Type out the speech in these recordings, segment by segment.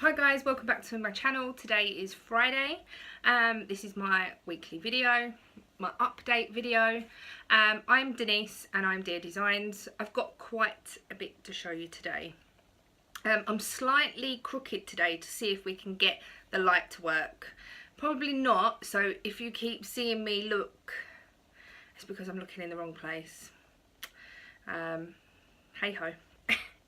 Hi guys, welcome back to my channel. Today is Friday. This is my weekly video, my update video. I'm Denise and I'm Deer Designs. I've got quite a bit to show you today. I'm slightly crooked today to see if we can get the light to work. Probably not, so if you keep seeing me look, it's because I'm looking in the wrong place. Hey ho.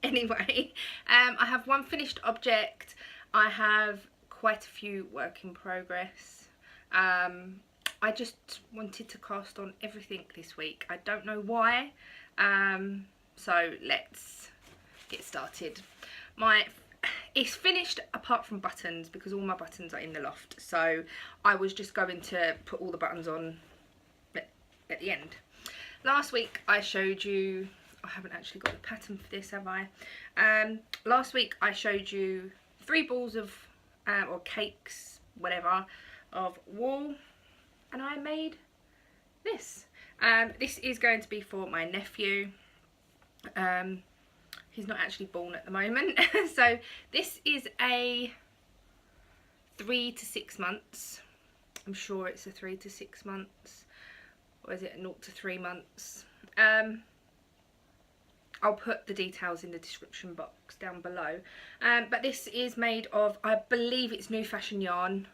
Anyway, I have one finished object. I have quite a few work in progress. I just wanted to cast on everything this week. I don't know why. So let's get started. It's finished apart from buttons because all my buttons are in the loft. So I was just going to put all the buttons on at the end. Last week I showed you, I haven't actually got the pattern for this, have I? Last week I showed you 3 balls of, or cakes, whatever, of wool, and I made this. This is going to be for my nephew. He's not actually born at the moment. So this is a 3 to 6 months. I'm sure it's a 3 to 6 months. Or is it 0 to 3 months? I'll put the details in the description box down below. But this is made of, I believe it's new fashion yarn.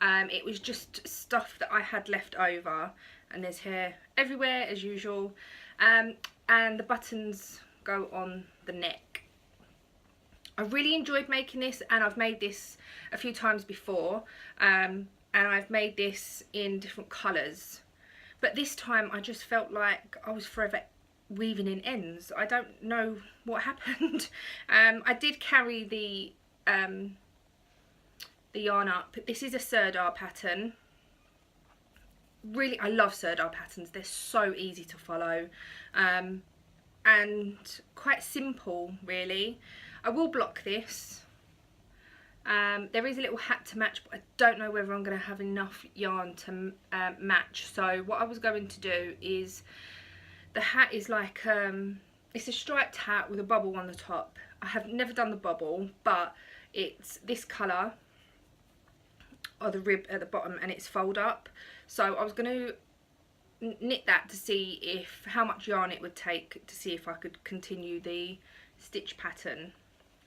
It was just stuff that I had left over, and there's hair everywhere as usual. And the buttons go on the neck. I really enjoyed making this, and I've made this a few times before. And I've made this in different colours. But this time I just felt like I was forever weaving in ends. I don't know what happened. I did carry the yarn up. This is a Sirdar pattern. Really, I love Sirdar patterns. They're so easy to follow and quite simple, really. I will block this. There is a little hat to match, but I don't know whether I'm going to have enough yarn to match. So what I was going to do is, the hat is like, it's a striped hat with a bubble on the top. I have never done the bubble, but it's this colour, or the rib at the bottom, and it's fold up. So I was going to knit that to see how much yarn it would take to see if I could continue the stitch pattern.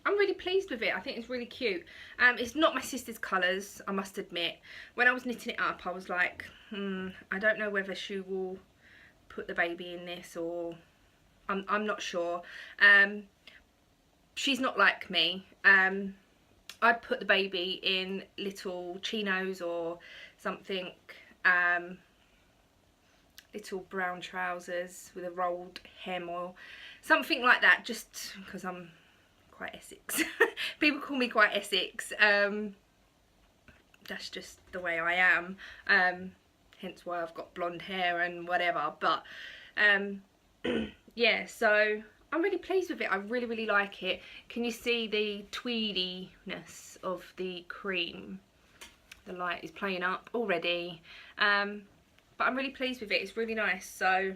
I'm really pleased with it. I think it's really cute. It's not my sister's colours, I must admit. When I was knitting it up, I was like, I don't know whether she will put the baby in this, or I'm not sure. She's not like me. I'd put the baby in little chinos or something, little brown trousers with a rolled hem or something like that, just because I'm quite Essex. People call me quite Essex. That's just the way I am. Hence why I've got blonde hair and whatever. But yeah, so I'm really pleased with it. I really, really like it. Can you see the tweediness of the cream? The light is playing up already. But I'm really pleased with it. It's really nice. So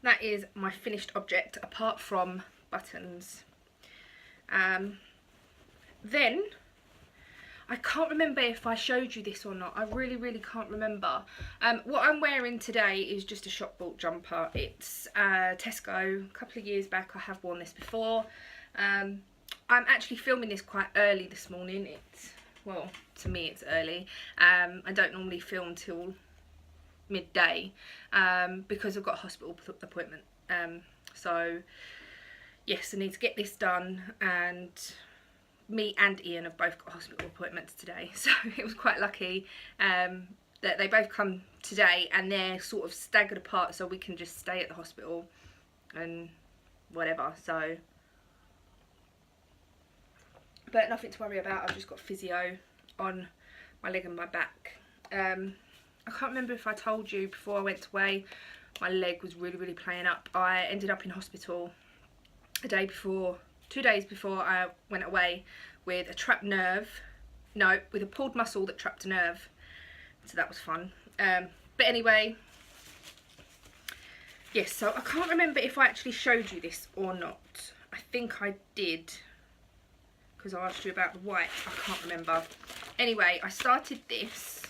that is my finished object, apart from buttons. Then I can't remember if I showed you this or not. I really, really can't remember. What I'm wearing today is just a shop bought jumper. It's Tesco. A couple of years back I have worn this before. I'm actually filming this quite early this morning. Well, to me it's early. I don't normally film till midday because I've got a hospital appointment. So yes, I need to get this done, and me and Ian have both got hospital appointments today, so it was quite lucky that they both come today, and they're sort of staggered apart, so we can just stay at the hospital and whatever. So, but nothing to worry about. I've just got physio on my leg and my back. I can't remember if I told you before I went away, my leg was really, really playing up. I ended up in hospital a day before, 2 days before I went away, with a trapped nerve. No, with a pulled muscle that trapped a nerve. So that was fun. But anyway, yes, so I can't remember if I actually showed you this or not. I think I did, because I asked you about the white. I can't remember. Anyway, I started this.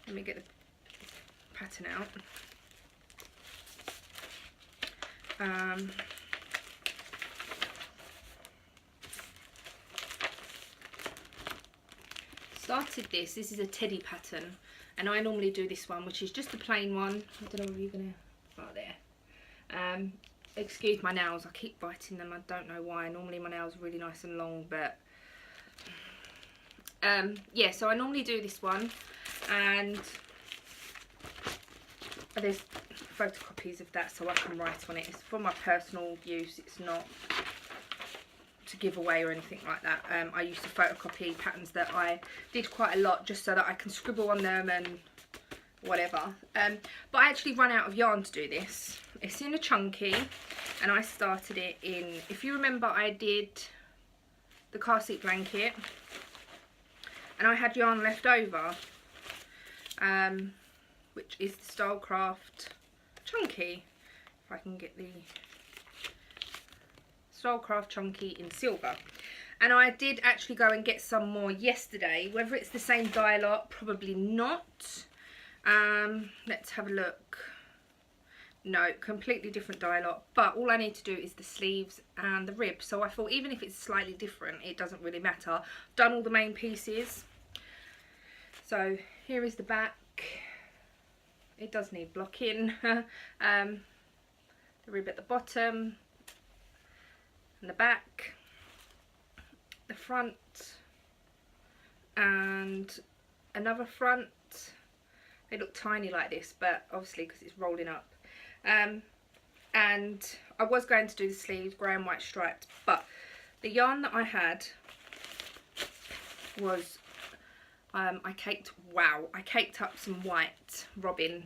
Let me get the pattern out. Started this. This is a teddy pattern, and I normally do this one, which is just a plain one. I don't know if you're gonna. Oh, there. Excuse my nails. I keep biting them. I don't know why. Normally my nails are really nice and long, but yeah. So I normally do this one, and there's photocopies of that, so I can write on it. It's for my personal use. It's not to give away or anything like that. I used to photocopy patterns that I did quite a lot, just so that I can scribble on them and whatever. But I actually run out of yarn to do this. It's in a chunky, and I started it in, if you remember, I did the car seat blanket, and I had yarn left over, which is the Stylecraft chunky. If I can get the Stylecraft chunky in silver. And I did actually go and get some more yesterday. Whether it's the same dye lot, probably not. Let's have a look. No, completely different dye lot, but all I need to do is the sleeves and the rib. So I thought, even if it's slightly different, it doesn't really matter. I've done all the main pieces. So here is the back. It does need blocking. The rib at the bottom, and the back, the front, and another front. They look tiny like this, but obviously because it's rolling up. And I was going to do the sleeves grey and white striped, but the yarn that I had was I caked up some white robin.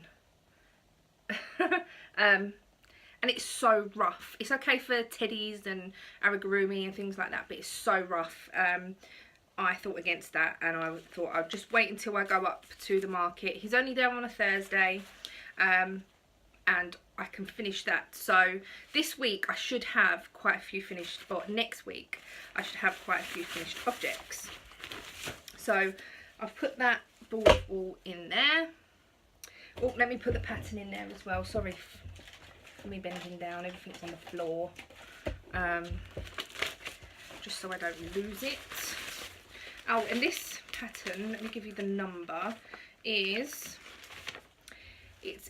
And it's so rough. It's okay for teddies and amigurumi and things like that, but it's so rough. I thought against that, and I thought I'd just wait until I go up to the market. He's only there on a Thursday, and I can finish that. So this week I should have quite a few finished, or next week I should have quite a few finished objects. So I've put that board all in there. Oh, let me put the pattern in there as well. Sorry for me bending down, everything's on the floor. Just so I don't lose it. Oh, and this pattern, let me give you the number, it's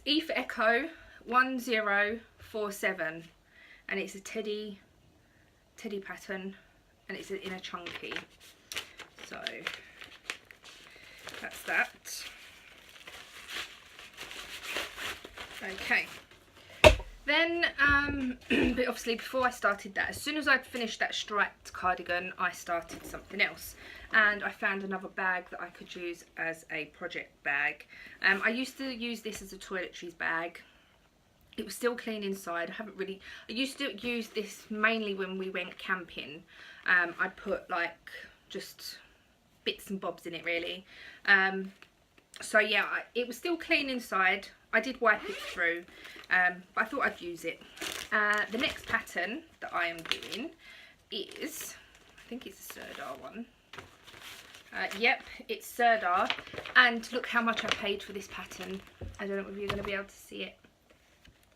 E for Echo 1047, and it's a teddy pattern, and it's in a chunky. So that's that. Okay. Then, but obviously before I started that, as soon as I'd finished that striped cardigan, I started something else. And I found another bag that I could use as a project bag. I used to use this as a toiletries bag. It was still clean inside. I used to use this mainly when we went camping. I'd put like just bits and bobs in it really. So yeah, it was still clean inside. I did wipe it through, but I thought I'd use it. The next pattern that I am doing is, I think it's a Sirdar one. Yep, it's Sirdar, and look how much I paid for this pattern. I don't know if you're going to be able to see it.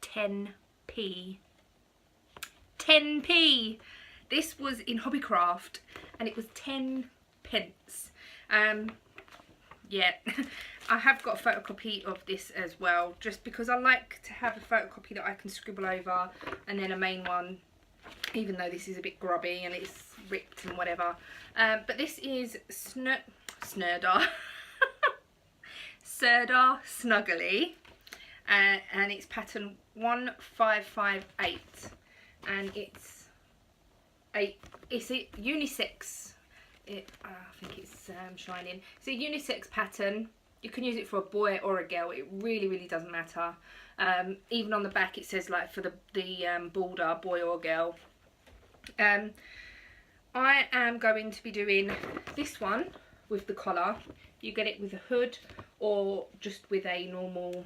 10p. 10p! This was in Hobbycraft, and it was 10 pence. Yeah, I have got a photocopy of this as well, just because I like to have a photocopy that I can scribble over, and then a main one, even though this is a bit grubby and it's ripped and whatever. But this is Sirdar Sirdar Snuggly, and it's pattern 1558, and it's a unisex. I think it's shining. It's a unisex pattern. You can use it for a boy or a girl. It really doesn't matter. Even on the back it says like for the border, boy or girl. I am going to be doing this one with the collar. You get it with a hood or just with a normal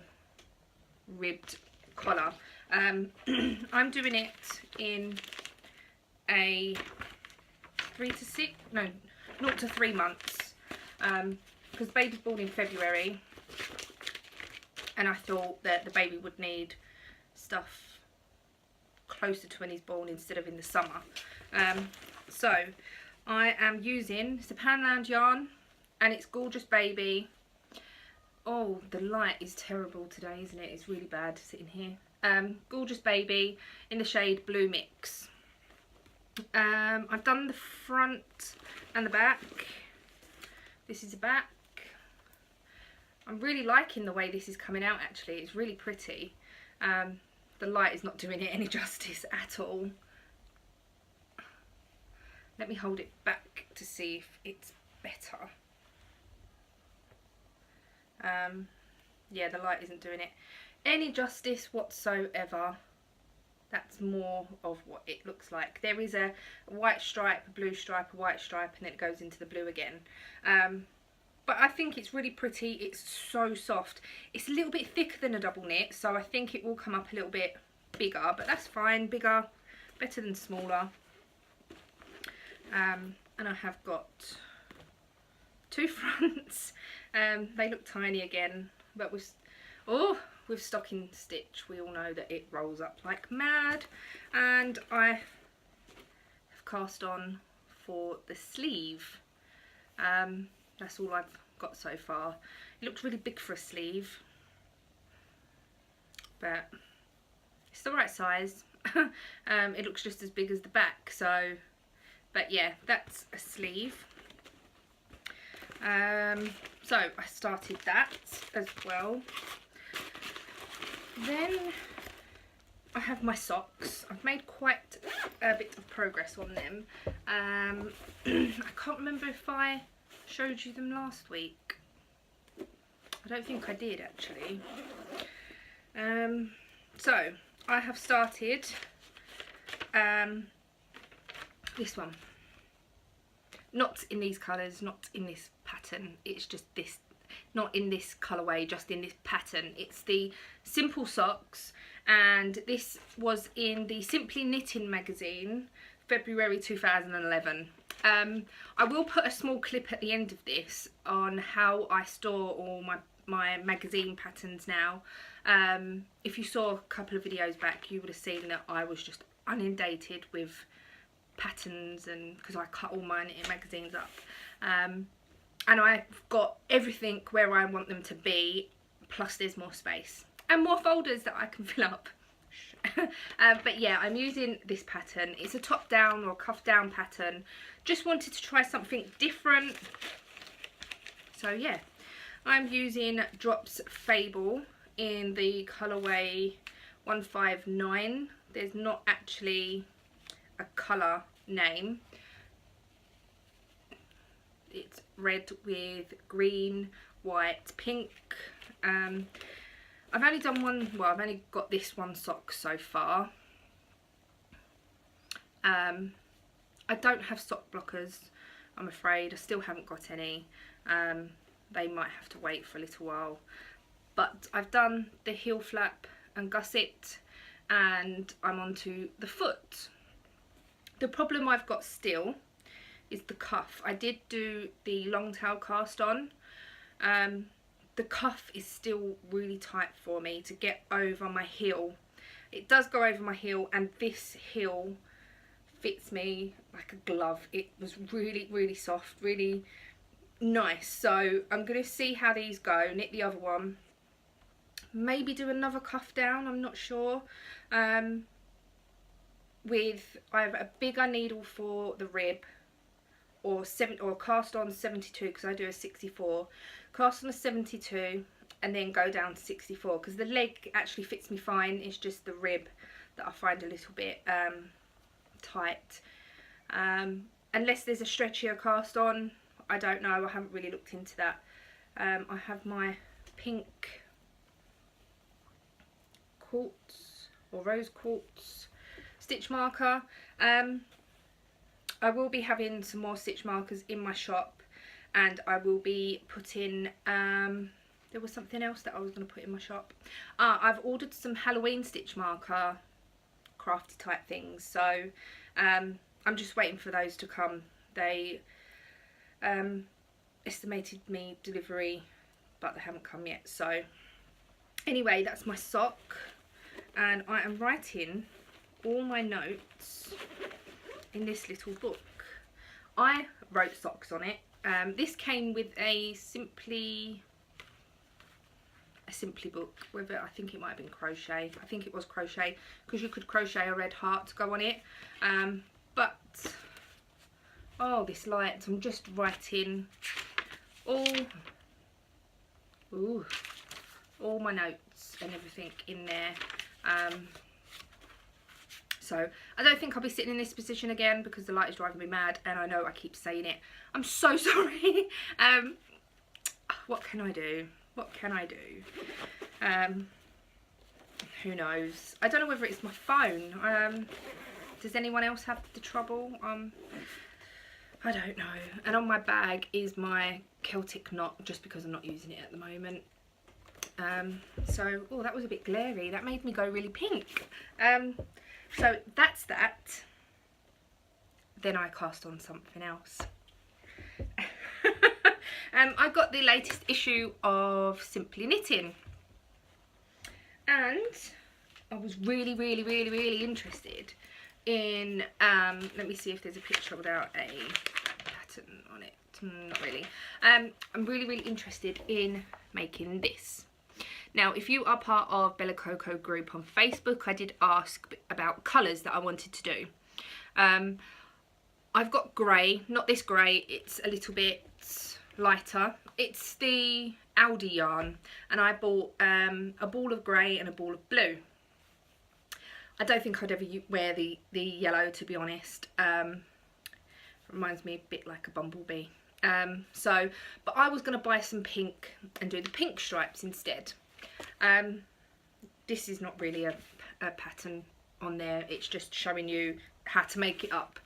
ribbed collar. I'm doing it in a 3 to 6, no, 0 to 3 months, because baby's born in February, and I thought that the baby would need stuff closer to when he's born instead of in the summer. So I am using, it's a Poundland yarn, and it's Gorgeous Baby. Oh, the light is terrible today, isn't it? It's really bad sitting here. Gorgeous Baby in the shade Blue Mix. I've done the front and the back. This is the back. I'm really liking the way this is coming out actually. It's really pretty. The light is not doing it any justice at all. Let me hold it back to see if it's better. Yeah, the light isn't doing it any justice whatsoever. That's more of what it looks like. There is a white stripe, a blue stripe, a white stripe, and then it goes into the blue again. But I think it's really pretty. It's so soft. It's a little bit thicker than a double knit, so I think it will come up a little bit bigger, but that's fine. Bigger, better than smaller. And I have got 2 fronts. They look tiny again, but with stocking stitch, we all know that it rolls up like mad. And I have cast on for the sleeve. That's all I've got so far. It looks really big for a sleeve, but it's the right size. It looks just as big as the back, so, but yeah, that's a sleeve. So I started that as well. Then I have my socks. I've made quite a bit of progress on them. I can't remember if I showed you them last week. I don't think I did actually. So I have started this one. Not in these colours, not in this pattern. It's just this, not in this colourway, just in this pattern. It's the Simple Socks, and this was in the Simply Knitting magazine, February 2011. I will put a small clip at the end of this on how I store all my magazine patterns now. If you saw a couple of videos back, you would have seen that I was just inundated with patterns, and because I cut all my knitting magazines up, and I've got everything where I want them to be, plus there's more space and more folders that I can fill up. But yeah, I'm using this pattern. It's a top down or cuff down pattern. Just wanted to try something different, so yeah, I'm using Drops Fable in the colourway 159. There's not actually a colour name. It's red with green, white, pink. I've only done one, well, I've only got this one sock so far. I don't have sock blockers, I'm afraid. I still haven't got any. They might have to wait for a little while. But I've done the heel flap and gusset, and I'm onto the foot. The problem I've got still is the cuff. I did do the long tail cast on. The cuff is still really tight for me to get over my heel. It does go over my heel, and this heel fits me like a glove. It was really, really soft, really nice. So I'm going to see how these go, knit the other one, maybe do another cuff down, I'm not sure. I have a bigger needle for the rib, or cast on 72, because I do a 64, cast on a 72 and then go down to 64, because the leg actually fits me fine. It's just the rib that I find a little bit tight, unless there's a stretchier cast on. I don't know, I haven't really looked into that. I have my pink quartz or rose quartz stitch marker. I will be having some more stitch markers in my shop, and I will be putting, there was something else that I was going to put in my shop. I've ordered some Halloween stitch marker crafty type things, so I'm just waiting for those to come. they estimated me delivery, but they haven't come yet. So anyway, that's my sock, and I am writing all my notes in this little book. I wrote socks on it. This came with a Simply book with it. I think it might have been crochet. I think it was crochet, because you could crochet a red heart to go on it. But oh, this light! I'm just writing all my notes and everything in there. So I don't think I'll be sitting in this position again, because the light is driving me mad, and I know I keep saying it. I'm so sorry. What can I do? What can I do? Who knows? I don't know whether it's my phone. Does anyone else have the trouble? I don't know. And on my bag is my Celtic knot, just because I'm not using it at the moment. So, oh, that was a bit glary. That made me go really pink. So that's that. Then I cast on something else. I got the latest issue of Simply Knitting, and I was really interested in, let me see if there's a picture without a pattern on it. Not really. I'm really interested in making this. Now, if you are part of Bella Coco group on Facebook, I did ask about colours that I wanted to do. I've got grey, not this grey, it's a little bit lighter. It's the Aldi yarn, and I bought a ball of grey and a ball of blue. I don't think I'd ever wear the yellow, to be honest. Reminds me a bit like a bumblebee. But I was going to buy some pink and do the pink stripes instead. This is not really a pattern on there, it's just showing you how to make it up.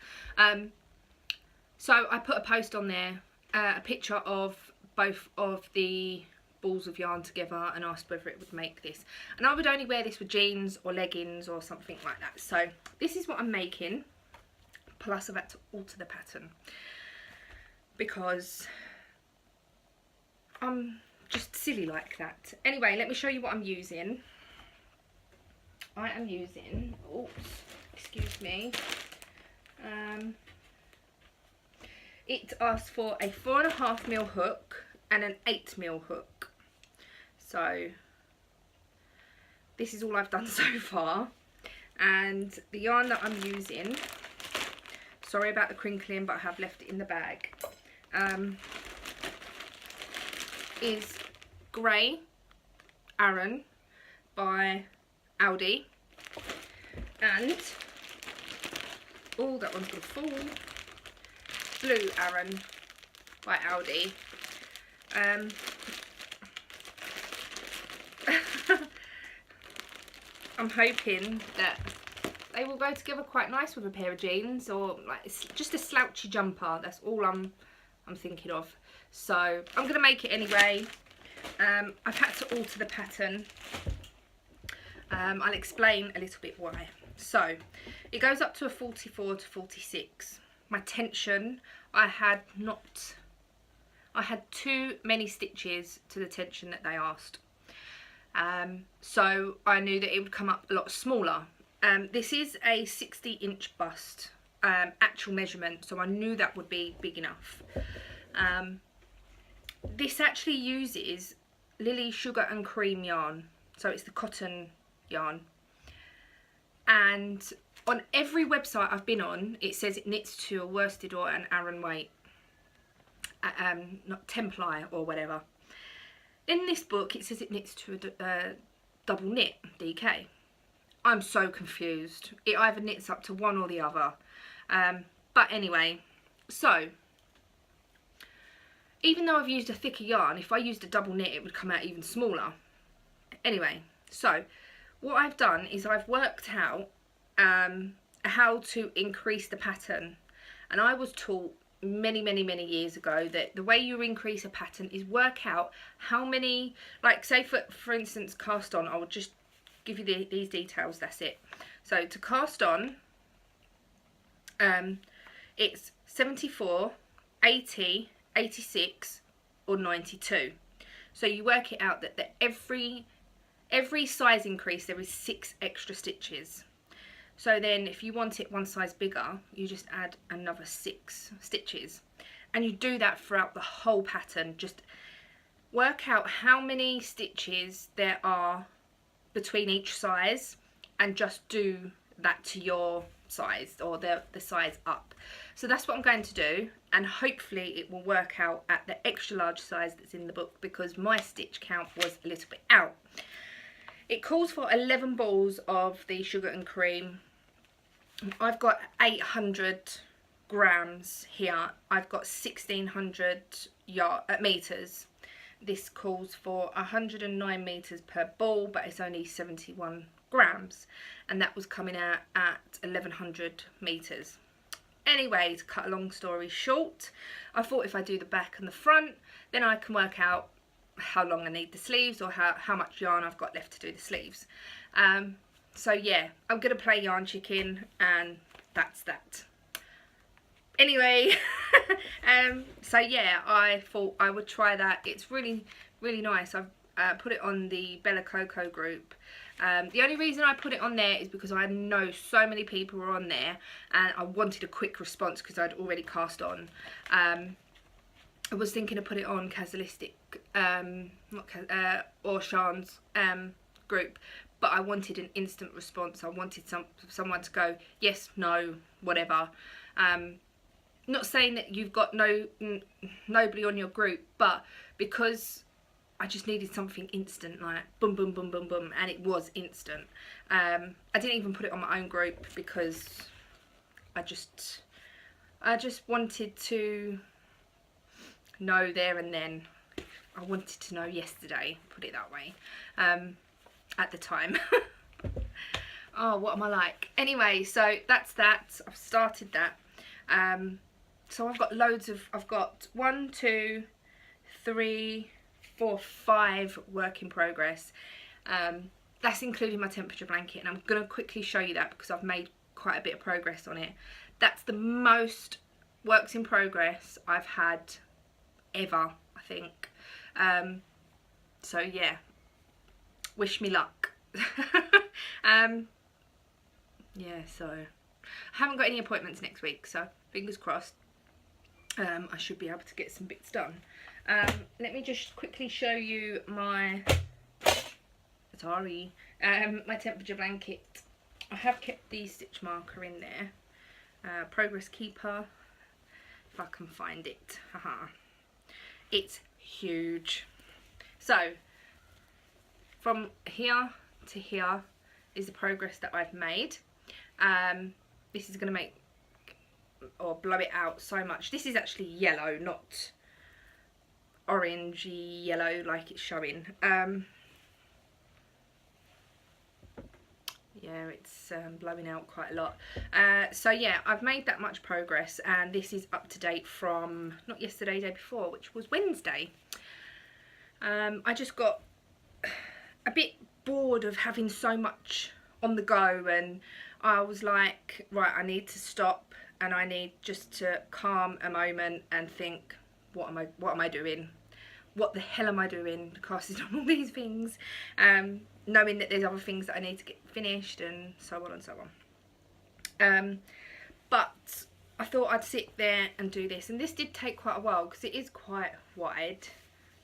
So I put a post on there, a picture of both of the balls of yarn together, and asked whether it would make this. And I would only wear this with jeans or leggings or something like that. So this is what I'm making, plus I've had to alter the pattern because I'm just silly like that. Anyway, let me show you what I'm using. I am using, oops, excuse me, it asks for a 4.5mm hook and an 8mm hook. So this is all I've done so far, and the yarn that I'm using, sorry about the crinkling, but I have left it in the bag, is Grey Aran by Aldi, and oh, that one's gonna fall, Blue Aran by Aldi. I'm hoping that they will go together quite nice with a pair of jeans, or like it's just a slouchy jumper. That's all I'm thinking of. So I'm gonna make it anyway. I've had to alter the pattern. I'll explain a little bit why. So it goes up to a 44 to 46. My tension, I had too many stitches to the tension that they asked. So I knew that it would come up a lot smaller. This is a 60-inch bust, actual measurement, so I knew that would be big enough. This actually uses Lily Sugar and Cream yarn, so it's the cotton yarn, and on every website I've been on it says it knits to a worsted or an Aran weight, not 10-ply or whatever. In this book it says it knits to a double knit DK. I'm so confused. It either knits up to one or the other. But anyway, so even though I've used a thicker yarn, if I used a double knit it would come out even smaller. Anyway, so what I've done is I've worked out how to increase the pattern, and I was taught many years ago that the way you increase a pattern is work out how many, like say for instance cast on, I will just give you these details, that's it. So to cast on, It's 74, 80, 86 or 92. So you work it out that every size increase there is 6 extra stitches. So then if you want it one size bigger, you just add another 6 stitches. And you do that throughout the whole pattern. Just work out how many stitches there are between each size and just do that to your size, or the size up. So that's what I'm going to do, and hopefully it will work out at the extra large size that's in the book, because my stitch count was a little bit out. It calls for 11 balls of the sugar and cream. I've got 800 grams here. I've got 1600 meters. This calls for 109 meters per ball, but it's only 71 grams, and that was coming out at 1100 meters. Anyway, to cut a long story short, I thought if I do the back and the front, then I can work out how long I need the sleeves, or how much yarn I've got left to do the sleeves. So yeah, I'm gonna play yarn chicken, and that's that. Anyway, so yeah, I thought I would try that. It's really nice. I've put it on the Bella Coco group. The only reason I put it on there is because I know so many people were on there, and I wanted a quick response because I'd already cast on. I was thinking to put it on Casualistic or Sean's group, but I wanted an instant response. I wanted someone to go yes, no, whatever. Not saying that you've got nobody on your group, but because I just needed something instant, like boom, boom, boom, boom, boom, and it was instant. I didn't even put it on my own group because I just wanted to know there and then. I wanted to know yesterday, put it that way, at the time. Oh, what am I like? Anyway, so that's that. I've started that. So I've got loads of, I've got 1, 2, 3, 4, 5 work in progress. That's including my temperature blanket, and I'm going to quickly show you that because I've made quite a bit of progress on it. That's the most works in progress I've had ever, I think. So yeah, wish me luck. Yeah, so I haven't got any appointments next week, so fingers crossed. I should be able to get some bits done. Let me just quickly show you my my temperature blanket. I have kept the stitch marker in there. Progress keeper, if I can find it. Haha. It's huge. So from here to here is the progress that I've made. This is going to make or blow it out so much. This is actually yellow, not orangey yellow like it's showing. Yeah, it's blowing out quite a lot. So yeah, I've made that much progress, and this is up to date from not yesterday, day before, which was Wednesday. I just got a bit bored of having so much on the go, and I was like, right, I need to stop, and I need just to calm a moment and think, what am I doing? What the hell am I doing? Casting on all these things, knowing that there's other things that I need to get finished, and so on and so on. But I thought I'd sit there and do this, and this did take quite a while because it is quite wide,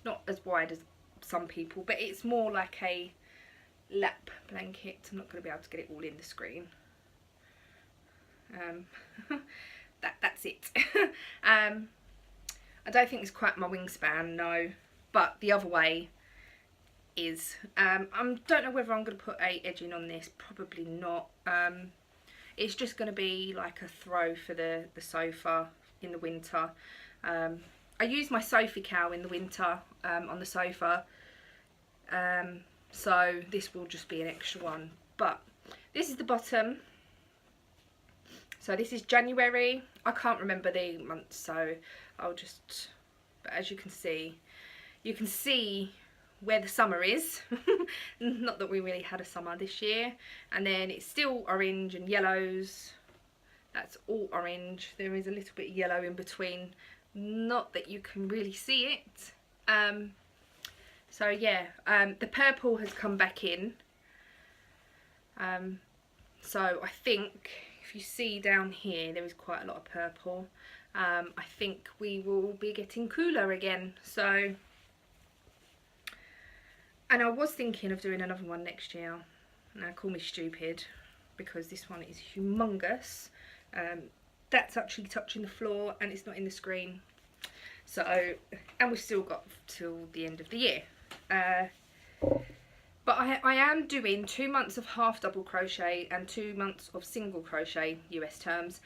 not as wide as some people, but it's more like a lap blanket. I'm not going to be able to get it all in the screen. That's it. I don't think it's quite my wingspan, no, but the other way is. I don't know whether I'm going to put a edging on this, probably not. It's just going to be like a throw for the sofa in the winter. I use my Sophie cowl in the winter on the sofa, so this will just be an extra one. But this is the bottom. So this is January. I can't remember the month, so I'll just, but as you can see where the summer is. Not that we really had a summer this year. And then it's still orange and yellows That's all orange. There is a little bit of yellow in between, not that you can really see it. So yeah, the purple has come back in. So I think if you see down here, there is quite a lot of purple. I think we will be getting cooler again. So, and I was thinking of doing another one next year. Now call me stupid, because this one is humongous. That's actually touching the floor and it's not in the screen. So, and we've still got till the end of the year. But I am doing 2 months of half double crochet and 2 months of single crochet, US terms,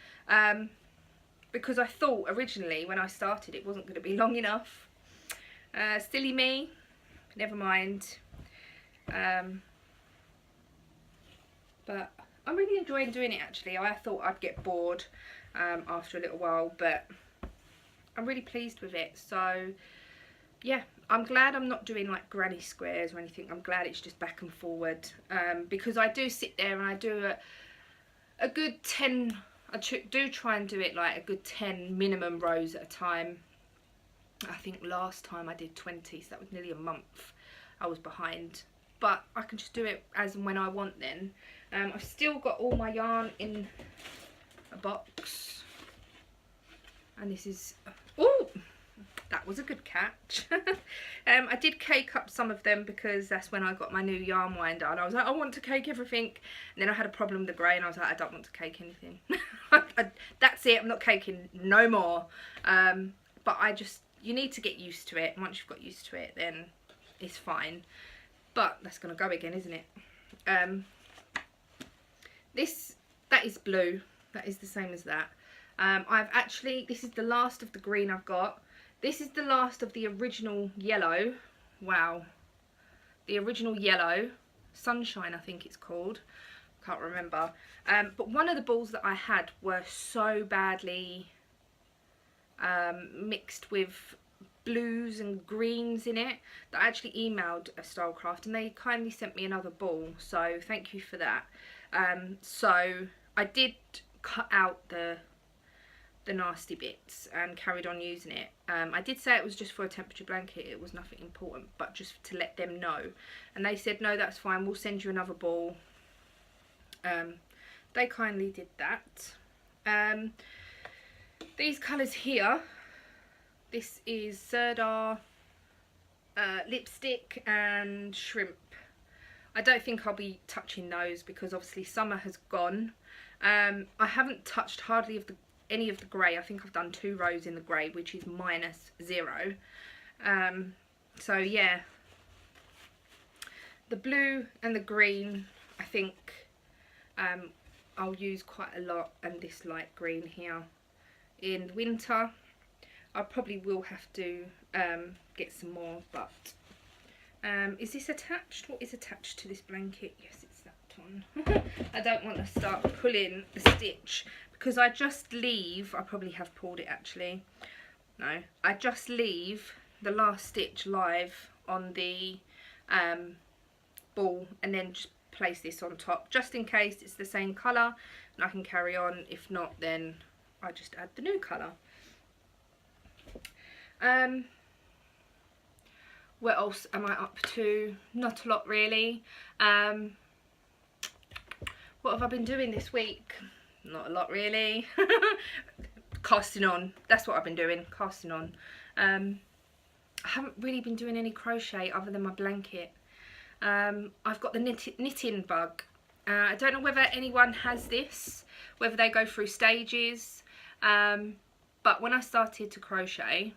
because I thought originally when I started it wasn't going to be long enough. Silly me, never mind. But I'm really enjoying doing it actually. I thought I'd get bored after a little while, but I'm really pleased with it. So yeah, I'm glad I'm not doing like granny squares or anything. I'm glad it's just back and forward, because I do sit there and I do a good 10, I do try and do it like a good 10 minimum rows at a time. I think last time I did 20, so that was nearly a month I was behind. But I can just do it as and when I want then. I've still got all my yarn in a box. And this is, oh, that was a good catch. I did cake up some of them because that's when I got my new yarn winder. And I was like, I want to cake everything. And then I had a problem with the grey and I was like, I don't want to cake anything. That's it, I'm not caking no more. But you need to get used to it. Once you've got used to it, then it's fine. But that's going to go again, isn't it? That is blue. That is the same as that. This is the last of the green I've got. This is the last of the original yellow. Wow. The original yellow. Sunshine, I think it's called. Can't remember. But one of the balls that I had were so badly mixed with blues and greens in it that I actually emailed a Stylecraft and they kindly sent me another ball, so thank you for that. So I did cut out the nasty bits and carried on using it. I did say it was just for a temperature blanket, it was nothing important, but just to let them know, and they said no, that's fine, we'll send you another ball. They kindly did that. These colours here, this is Sirdar, lipstick and shrimp. I don't think I'll be touching those because obviously summer has gone. I haven't touched hardly any of the grey. I think I've done 2 rows in the grey, which is -0. So yeah, the blue and the green I think I'll use quite a lot, and this light green here in winter. I probably will have to get some more, but is this attached? What is attached to this blanket? Yes, it's that one. I don't want to start pulling the stitch because I just leave, I probably have pulled it actually, no, I just leave the last stitch live on the ball and then just place this on top just in case it's the same colour and I can carry on. If not, then I just add the new colour. What else am I up to? Not a lot really. What have I been doing this week? Not a lot really. Casting on, that's what I've been doing, casting on. I haven't really been doing any crochet other than my blanket. I've got the knitting bug. I don't know whether anyone has this, whether they go through stages, but when I started to crochet,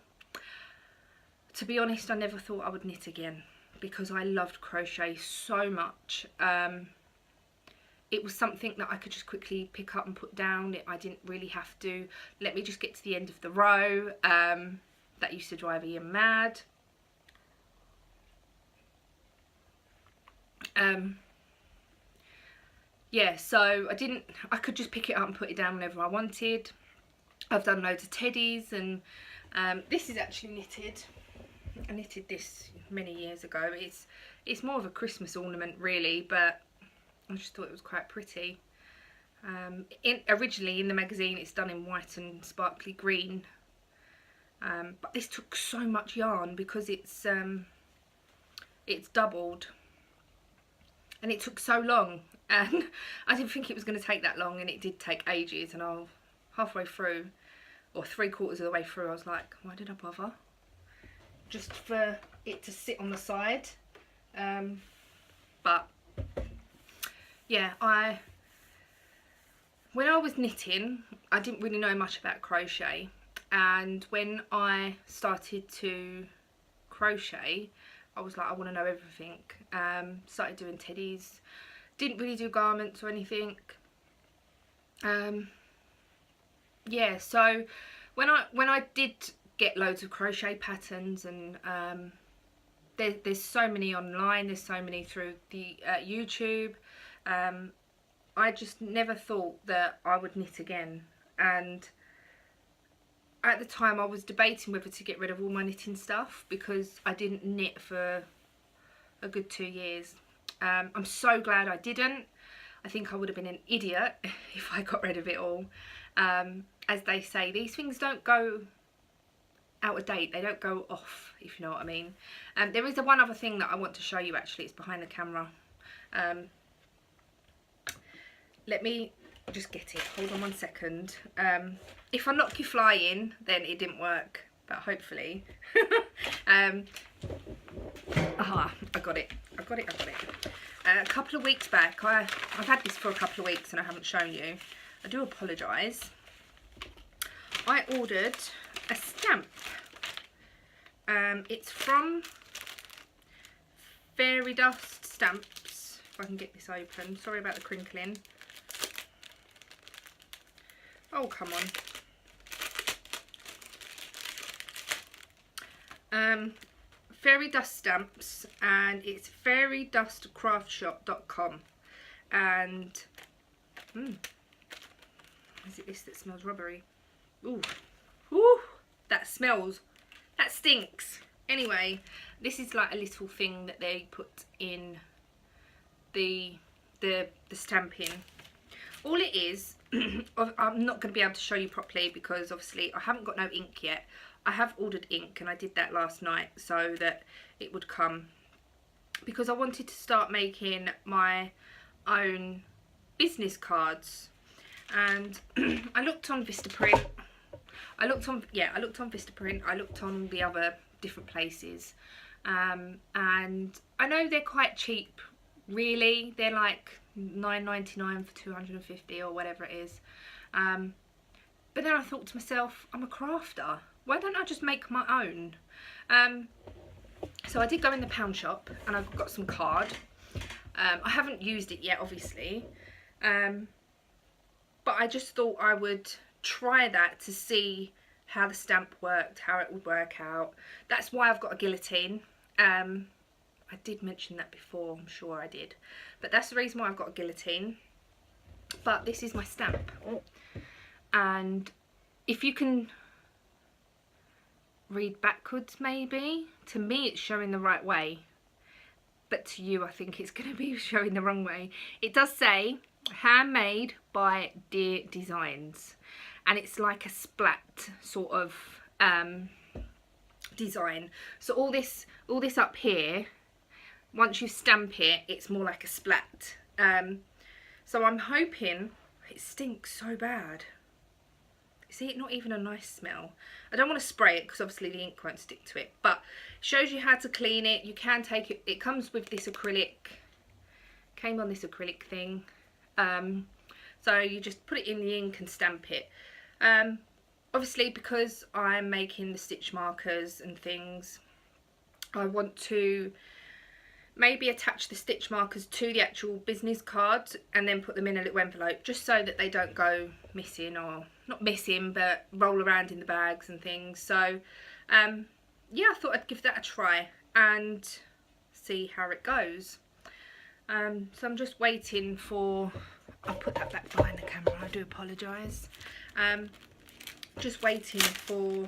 to be honest, I never thought I would knit again because I loved crochet so much. It was something that I could just quickly pick up and put down. I didn't really have to, let me just get to the end of the row. That used to drive Ian mad. Yeah, so I could just pick it up and put it down whenever I wanted. I've done loads of teddies, and this is actually knitted. I knitted this many years ago. It's more of a Christmas ornament really, but I just thought it was quite pretty. Originally in the magazine it's done in white and sparkly green, but this took so much yarn because it's doubled, and it took so long, and I didn't think it was going to take that long, and it did take ages. And I halfway through, or 3/4 of the way through, I was like, why did I bother? Just for it to sit on the side. But yeah, when I was knitting, I didn't really know much about crochet, and when I started to crochet, I was like, I want to know everything. Started doing teddies, didn't really do garments or anything. Yeah, so when I did get loads of crochet patterns, and there's so many online, there's so many through the YouTube. I just never thought that I would knit again, and at the time I was debating whether to get rid of all my knitting stuff because I didn't knit for a good 2 years. I'm so glad I didn't. I think I would have been an idiot if I got rid of it all. As they say, these things don't go out of date, they don't go off, if you know what I mean. There is one other thing that I want to show you, actually. It's behind the camera. Let me just get it, hold on 1 second. If I knock you flying, then it didn't work, but hopefully. Aha, I got it. A couple of weeks back, I've had this for a couple of weeks and I haven't shown you. I do apologise. I ordered a stamp. It's from Fairy Dust Stamps. If I can get this open. Sorry about the crinkling. Oh, come on. Fairy Dust Stamps, and it's fairydustcraftshop.com. And is it this that smells rubbery? Ooh, ooh, that stinks. Anyway, this is like a little thing that they put in the stamping. All it is, I'm not going to be able to show you properly because obviously I haven't got no ink yet. I have ordered ink and I did that last night so that it would come, because I wanted to start making my own business cards. And I looked on Vistaprint. I looked on Vistaprint. I looked on the other different places, and I know they're quite cheap. Really, they're like $9.99 for 250 or whatever it is. But then I thought to myself, I'm a crafter. Why don't I just make my own? So I did go in the pound shop and I got some card. I haven't used it yet, obviously. But I just thought I would try that to see how the stamp worked, how it would work out. That's why I've got a guillotine. I did mention that before, I'm sure I did. But that's the reason why I've got a guillotine. But this is my stamp. And if you can read backwards maybe, to me it's showing the right way. But to you I think it's going to be showing the wrong way. It does say handmade by Deer Designs. And it's like a splat sort of design. So all this up here, once you stamp it, it's more like a splat. So I'm hoping, it stinks so bad. See, not even a nice smell. I don't want to spray it because obviously the ink won't stick to it, but it shows you how to clean it. You can take it, it comes with this acrylic, came on this acrylic thing. So you just put it in the ink and stamp it. Obviously because I'm making the stitch markers and things, I want to maybe attach the stitch markers to the actual business cards and then put them in a little envelope, just so that they don't go missing, or not missing but roll around in the bags and things. So yeah, I thought I'd give that a try and see how it goes. So I'm just waiting for, I'll put that back behind the camera, I do apologise. Just waiting for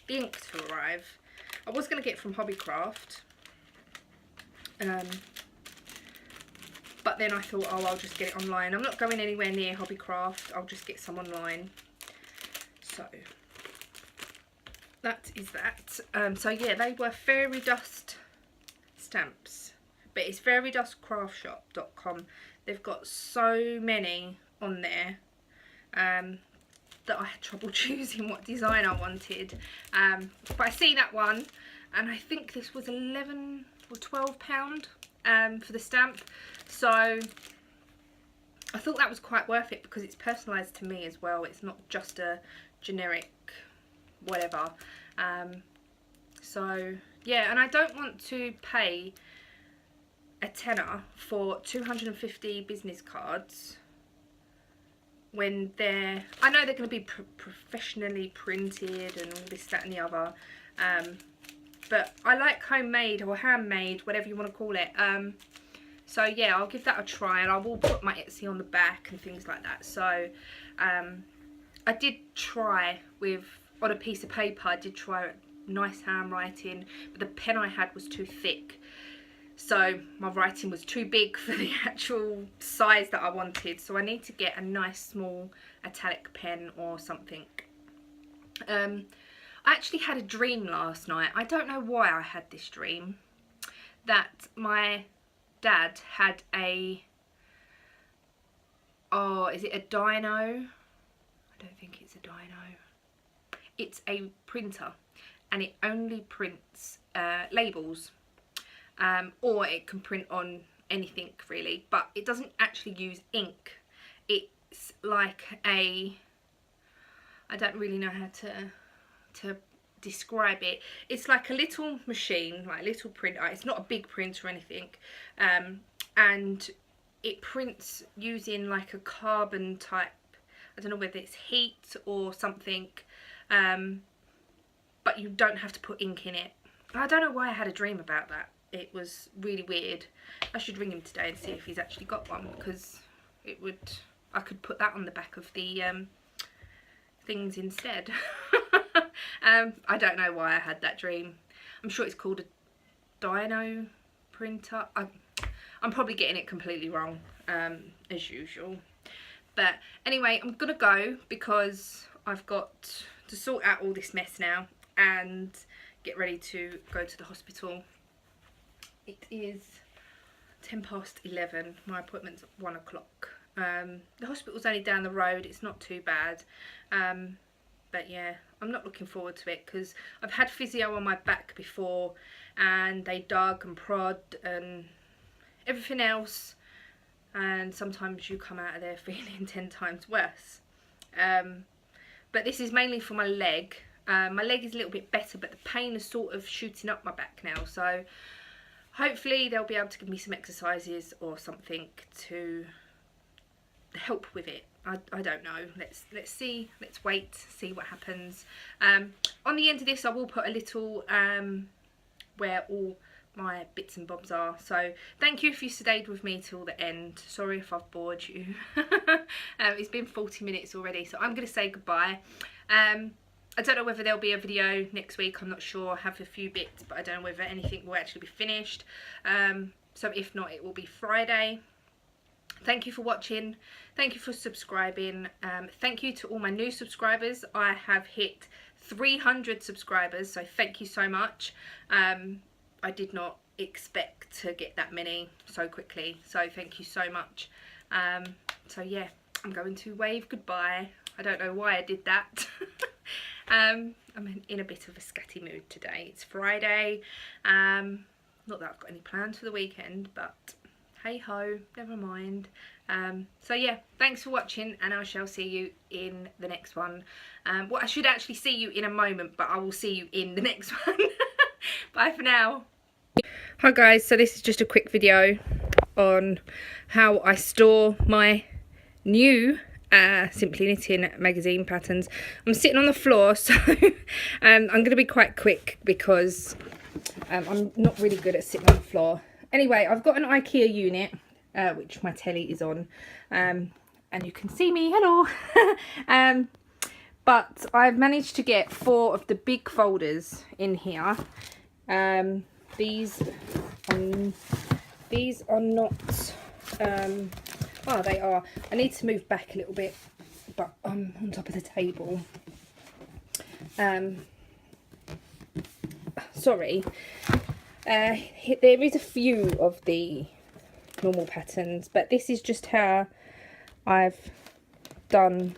the ink to arrive. I was going to get it from Hobbycraft, But then I thought, oh, I'll just get it online. I'm not going anywhere near Hobbycraft. I'll just get some online. So that is that. So yeah, they were fairy dust stamps, but it's fairydustcraftshop.com. They've got so many on there that I had trouble choosing what design I wanted. But I see that one, and I think this was £11 or £12 for the stamp. So I thought that was quite worth it because it's personalised to me as well. It's not just a generic whatever. So yeah, and I don't want to pay a tenner for 250 business cards when they're, I know they're going to be professionally printed and all this, that and the other, but I like homemade or handmade, whatever you want to call it. So yeah, I'll give that a try, and I will put my Etsy on the back and things like that. So I did try with, on a piece of paper, I did try nice handwriting, but the pen I had was too thick, so my writing was too big for the actual size that I wanted. So I need to get a nice small metallic pen or something. I actually had a dream last night. I don't know why I had this dream, that my dad had a, oh, is it a dyno? I don't think it's a dyno. It's a printer, and it only prints labels, or it can print on anything really, but it doesn't actually use ink. It's like a, I don't really know how to describe it. It's like a little machine, like a little printer. It's not a big printer or anything, and it prints using like a carbon type, I don't know whether it's heat or something, but you don't have to put ink in it. I don't know why I had a dream about that. It was really weird. I should ring him today and see if he's actually got one, because it would, I could put that on the back of the things instead. I don't know why I had that dream. I'm sure it's called a dyno printer. I'm probably getting it completely wrong, as usual. But anyway, I'm gonna go because I've got to sort out all this mess now and get ready to go to the hospital. It is 11:10. My appointment's at 1 o'clock. The hospital's only down the road. It's not too bad. But yeah, I'm not looking forward to it because I've had physio on my back before, and they dug and prod and everything else, and sometimes you come out of there feeling 10 times worse. But this is mainly for my leg. My leg is a little bit better, but the pain is sort of shooting up my back now, so hopefully they'll be able to give me some exercises or something to help with it. I don't know. Let's see. Let's wait, see what happens. On the end of this, I will put a little where all my bits and bobs are. So thank you if you stayed with me till the end. Sorry if I've bored you. It's been 40 minutes already, so I'm going to say goodbye. I don't know whether there'll be a video next week. I'm not sure. I have a few bits, but I don't know whether anything will actually be finished. So if not, it will be Friday. Thank you for watching. Thank you for subscribing. Thank you to all my new subscribers. I have hit 300 subscribers, so thank you so much. I did not expect to get that many so quickly, so thank you so much. So yeah, I'm going to wave goodbye. I don't know why I did that. I'm in a bit of a scatty mood today. It's Friday. Not that I've got any plans for the weekend, but hey ho, never mind. So yeah, thanks for watching, and I shall see you in the next one. Well, I should actually see you in a moment, but I will see you in the next one. Bye for now. Hi guys, so this is just a quick video on how I store my new Simply Knitting magazine patterns. I'm sitting on the floor, so I'm going to be quite quick because I'm not really good at sitting on the floor. Anyway, I've got an IKEA unit, which my telly is on, and you can see me, hello. But I've managed to get 4 of the big folders in here. These are not Oh, they are. I need to move back a little bit, but I'm on top of the table. Sorry. There is a few of the normal patterns, but this is just how I've done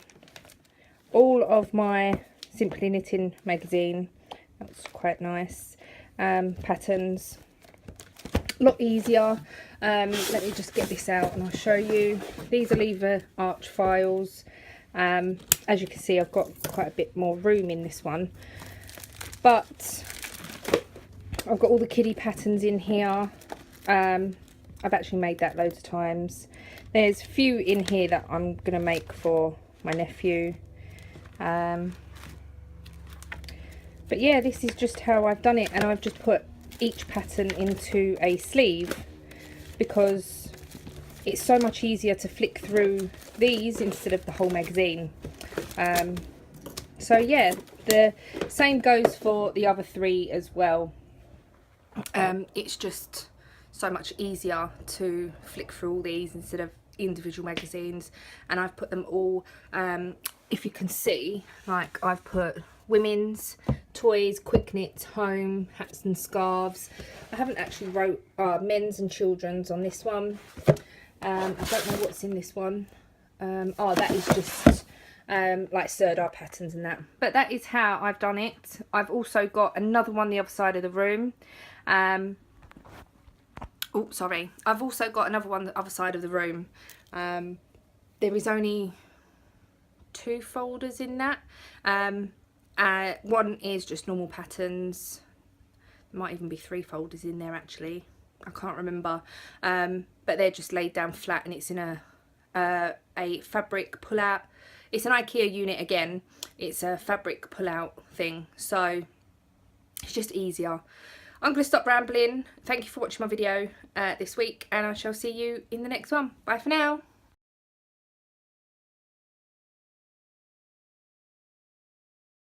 all of my Simply Knitting magazine. That's quite nice. Patterns. A lot easier. Let me just get this out and I'll show you. These are lever arch files. As you can see, I've got quite a bit more room in this one, but I've got all the kiddie patterns in here. I've actually made that loads of times. There's a few in here that I'm going to make for my nephew. But yeah, this is just how I've done it, and I've just put each pattern into a sleeve because it's so much easier to flick through these instead of the whole magazine. So yeah, the same goes for the other three as well. It's just so much easier to flick through all these instead of individual magazines, and I've put them all, if you can see, like I've put women's, toys, quick knits, home, hats and scarves. I haven't actually wrote men's and children's on this one. I don't know what's in this one. Oh, that is just like Sirdar patterns and that. But that is how I've done it. I've also got another one the other side of the room. Oh, sorry. I've also got another one the other side of the room. There is only 2 folders in that. One is just normal patterns. There might even be 3 folders in there actually. I can't remember. But they're just laid down flat, and it's in a fabric pull-out. It's an IKEA unit again. It's a fabric pull-out thing, so it's just easier. I'm going to stop rambling. Thank you for watching my video this week, and I shall see you in the next one. Bye for now.